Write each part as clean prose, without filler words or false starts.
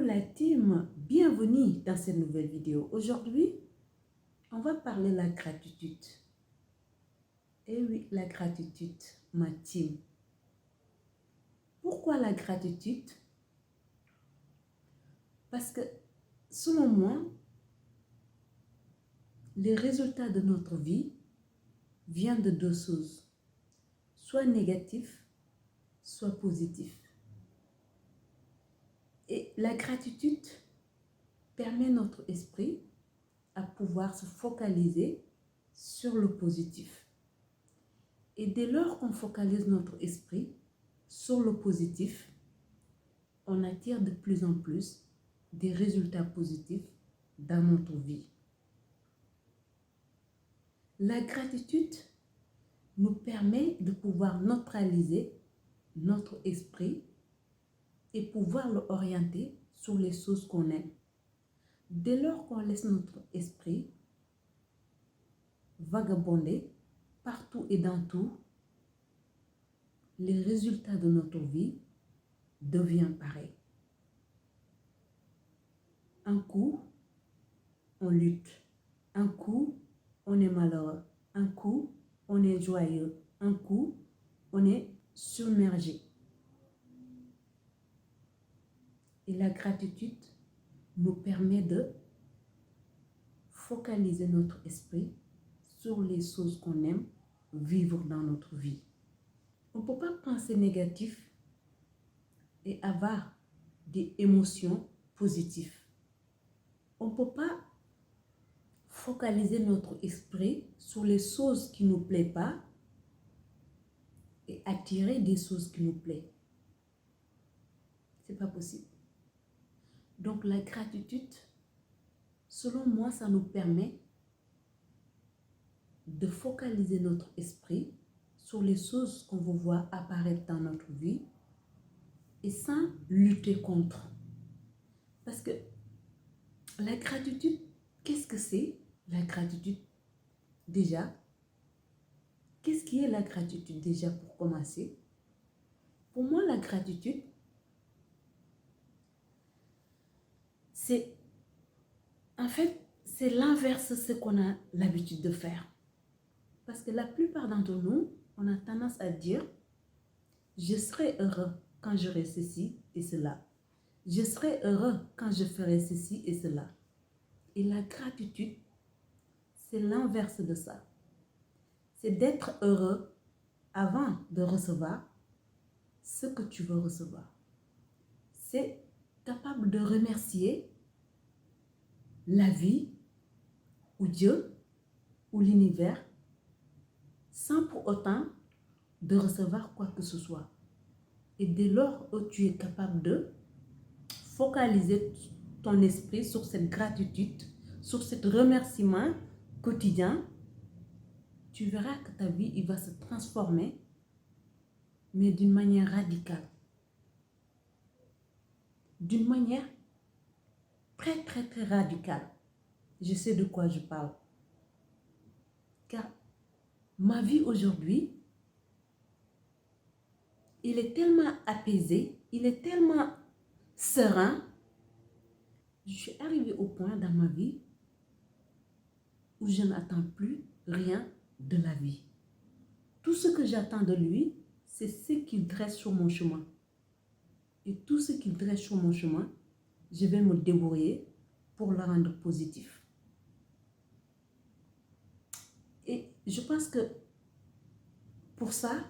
la team, bienvenue dans cette nouvelle vidéo. Aujourd'hui, on va parler de la gratitude. Et oui, la gratitude, ma team. Pourquoi la gratitude? Parce que, selon moi, les résultats de notre vie viennent de deux choses, soit négatifs, soit positifs. Et la gratitude permet notre esprit à pouvoir se focaliser sur le positif. Et dès lors qu'on focalise notre esprit sur le positif, on attire de plus en plus des résultats positifs dans notre vie. La gratitude nous permet de pouvoir neutraliser notre esprit et pouvoir le orienter sur les choses qu'on aime. Dès lors qu'on laisse notre esprit vagabonder partout et dans tout, les résultats de notre vie deviennent pareils. Un coup, on lutte. Un coup, on est malheureux. Un coup, on est joyeux. Un coup, on est submergé. Et la gratitude nous permet de focaliser notre esprit sur les choses qu'on aime vivre dans notre vie. On ne peut pas penser négatif et avoir des émotions positives. On ne peut pas focaliser notre esprit sur les choses qui ne nous plaisent pas et attirer des choses qui nous plaisent. Ce n'est pas possible. Donc la gratitude, selon moi, ça nous permet de focaliser notre esprit sur les choses qu'on veut voir apparaître dans notre vie et sans lutter contre. Parce que la gratitude, qu'est-ce que c'est? La gratitude, déjà, qu'est-ce qui est la gratitude déjà pour commencer? Pour moi, la gratitude, c'est l'inverse de ce qu'on a l'habitude de faire. Parce que la plupart d'entre nous, on a tendance à dire « je serai heureux quand j'aurai ceci et cela. Je serai heureux quand je ferai ceci et cela. » Et la gratitude, c'est l'inverse de ça. C'est d'être heureux avant de recevoir ce que tu veux recevoir. C'est capable de remercier la vie ou Dieu ou l'univers sans pour autant de recevoir quoi que ce soit. Et dès lors où tu es capable de focaliser ton esprit sur cette gratitude, sur ce remerciement quotidien, tu verras que ta vie il va se transformer, mais d'une manière radicale. D'une manière très, très, très radicale. Je sais de quoi je parle. Car ma vie aujourd'hui, il est tellement apaisé, il est tellement serein. Je suis arrivée au point dans ma vie où je n'attends plus rien de la vie. Tout ce que j'attends de lui, c'est ce qu'il dresse sur mon chemin. Et tout ce qu'il dresse sur mon chemin, je vais me débrouiller pour le rendre positif. Et je pense que pour ça,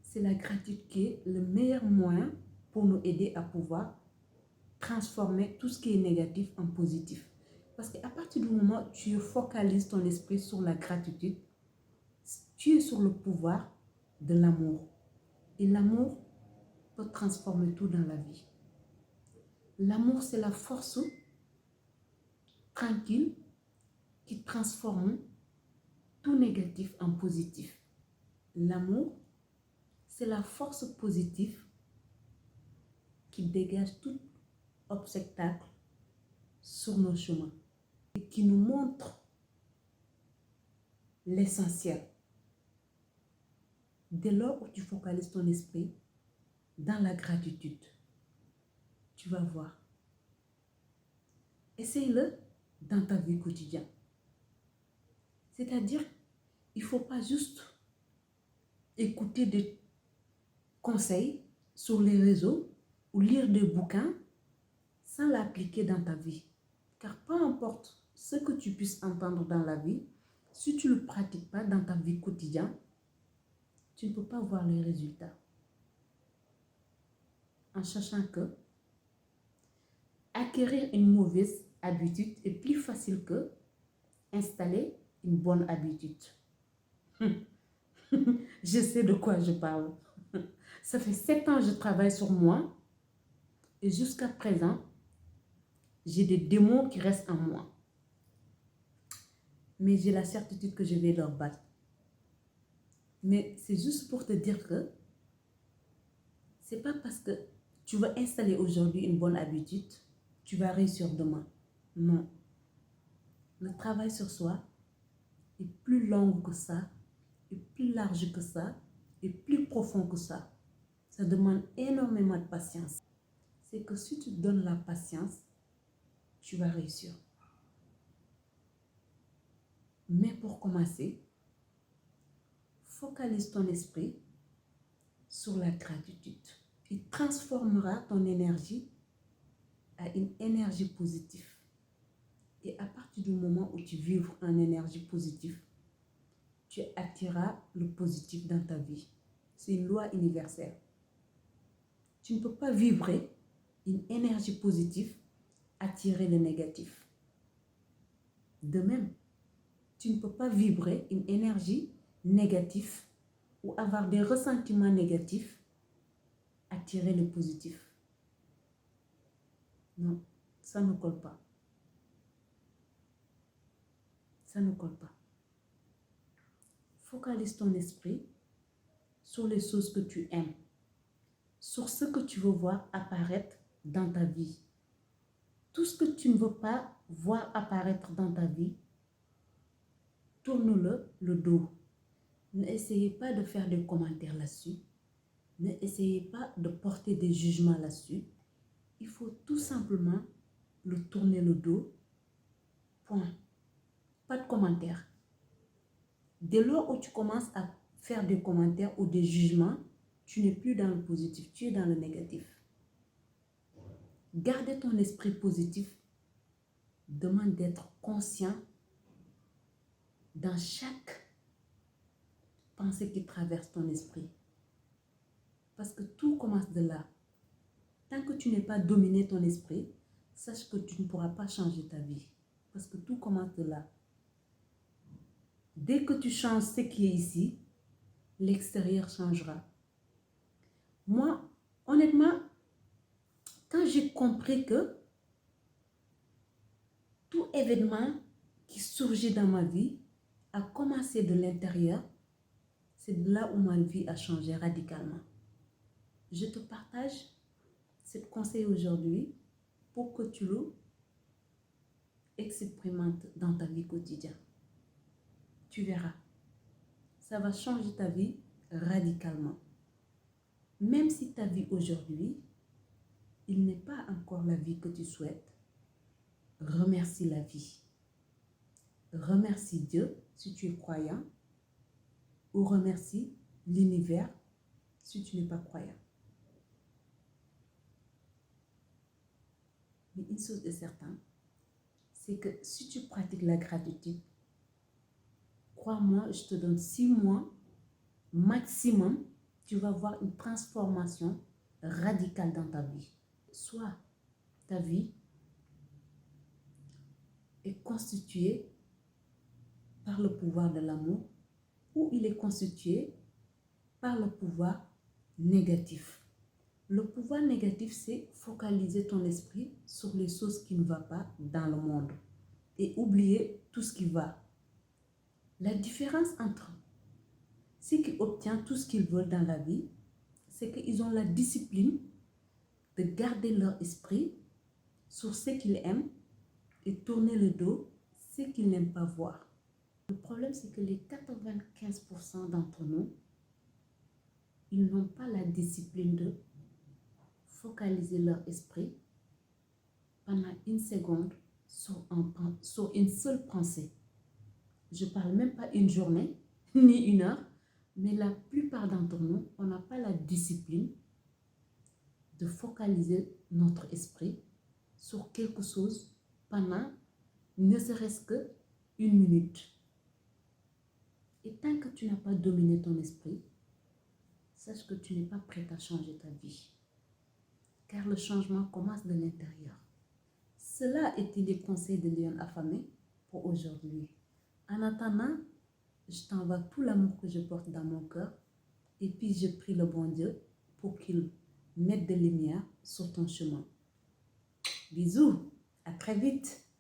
c'est la gratitude qui est le meilleur moyen pour nous aider à pouvoir transformer tout ce qui est négatif en positif. Parce qu'à partir du moment où tu focalises ton esprit sur la gratitude, tu es sur le pouvoir de l'amour. Et l'amour peut transformer tout dans la vie. L'amour, c'est la force tranquille qui transforme tout négatif en positif. L'amour, c'est la force positive qui dégage tout obstacle sur nos chemins et qui nous montre l'essentiel. Dès lors où tu focalises ton esprit dans la gratitude, tu vas voir. Essaye-le dans ta vie quotidienne. C'est-à-dire, il ne faut pas juste écouter des conseils sur les réseaux ou lire des bouquins sans l'appliquer dans ta vie. Car peu importe ce que tu puisses entendre dans la vie, si tu ne le pratiques pas dans ta vie quotidienne, tu ne peux pas voir les résultats. En sachant que acquérir une mauvaise habitude est plus facile que installer une bonne habitude. Je sais de quoi je parle. Ça fait 7 ans que je travaille sur moi et jusqu'à présent, j'ai des démons qui restent en moi. Mais j'ai la certitude que je vais leur battre. Mais c'est juste pour te dire que c'est pas parce que tu vas installer aujourd'hui une bonne habitude, tu vas réussir demain. Non. Le travail sur soi est plus long que ça, est plus large que ça, est plus profond que ça. Ça demande énormément de patience. C'est que si tu te donnes la patience, tu vas réussir. Mais pour commencer, focalise ton esprit sur la gratitude. Il transformera ton énergie à une énergie positive. Et à partir du moment où tu vibres en énergie positive, tu attireras le positif dans ta vie. C'est une loi universelle. Tu ne peux pas vibrer une énergie positive, attirer le négatif. De même, tu ne peux pas vibrer une énergie négative ou avoir des ressentiments négatifs, attirer le positif. Non, ça ne colle pas. Ça ne colle pas. Focalise ton esprit sur les choses que tu aimes, sur ce que tu veux voir apparaître dans ta vie. Tout ce que tu ne veux pas voir apparaître dans ta vie, tourne-le le dos. N'essayez pas de faire des commentaires là-dessus. N'essayez pas de porter des jugements là-dessus. Il faut tout simplement le tourner le dos. Point. Pas de commentaires. Dès lors où tu commences à faire des commentaires ou des jugements, tu n'es plus dans le positif, tu es dans le négatif. Garder ton esprit positif demande d'être conscient dans chaque pensée qui traverse ton esprit. Parce que tout commence de là. Tant que tu n'es pas dominé ton esprit, sache que tu ne pourras pas changer ta vie. Parce que tout commence de là. Dès que tu changes ce qui est ici, l'extérieur changera. Moi, honnêtement, quand j'ai compris que tout événement qui surgit dans ma vie a commencé de l'intérieur, c'est de là où ma vie a changé radicalement. Je te partage ce conseil aujourd'hui pour que tu le expérimentes dans ta vie quotidienne. Tu verras, ça va changer ta vie radicalement. Même si ta vie aujourd'hui, il n'est pas encore la vie que tu souhaites, remercie la vie. Remercie Dieu si tu es croyant ou remercie l'univers si tu n'es pas croyant. Mais une chose est certaine, c'est que si tu pratiques la gratitude, crois-moi, je te donne 6 mois maximum, tu vas voir une transformation radicale dans ta vie. Soit ta vie est constituée par le pouvoir de l'amour ou il est constitué par le pouvoir négatif. Le pouvoir négatif, c'est focaliser ton esprit sur les choses qui ne vont pas dans le monde et oublier tout ce qui va. La différence entre ceux qui obtiennent tout ce qu'ils veulent dans la vie, c'est qu'ils ont la discipline de garder leur esprit sur ce qu'ils aiment et tourner le dos ce qu'ils n'aiment pas voir. Le problème, c'est que les 95% d'entre nous, ils n'ont pas la discipline de focaliser leur esprit pendant une seconde sur une seule pensée. Je ne parle même pas une journée, ni une heure, mais la plupart d'entre nous, on n'a pas la discipline de focaliser notre esprit sur quelque chose pendant ne serait-ce que une minute. Et tant que tu n'as pas dominé ton esprit, sache que tu n'es pas prête à changer ta vie. Car le changement commence de l'intérieur. Cela était les conseils de Lyon affamé pour aujourd'hui. En attendant, je t'envoie tout l'amour que je porte dans mon cœur et puis je prie le bon Dieu pour qu'il mette de lumière sur ton chemin. Bisous, à très vite.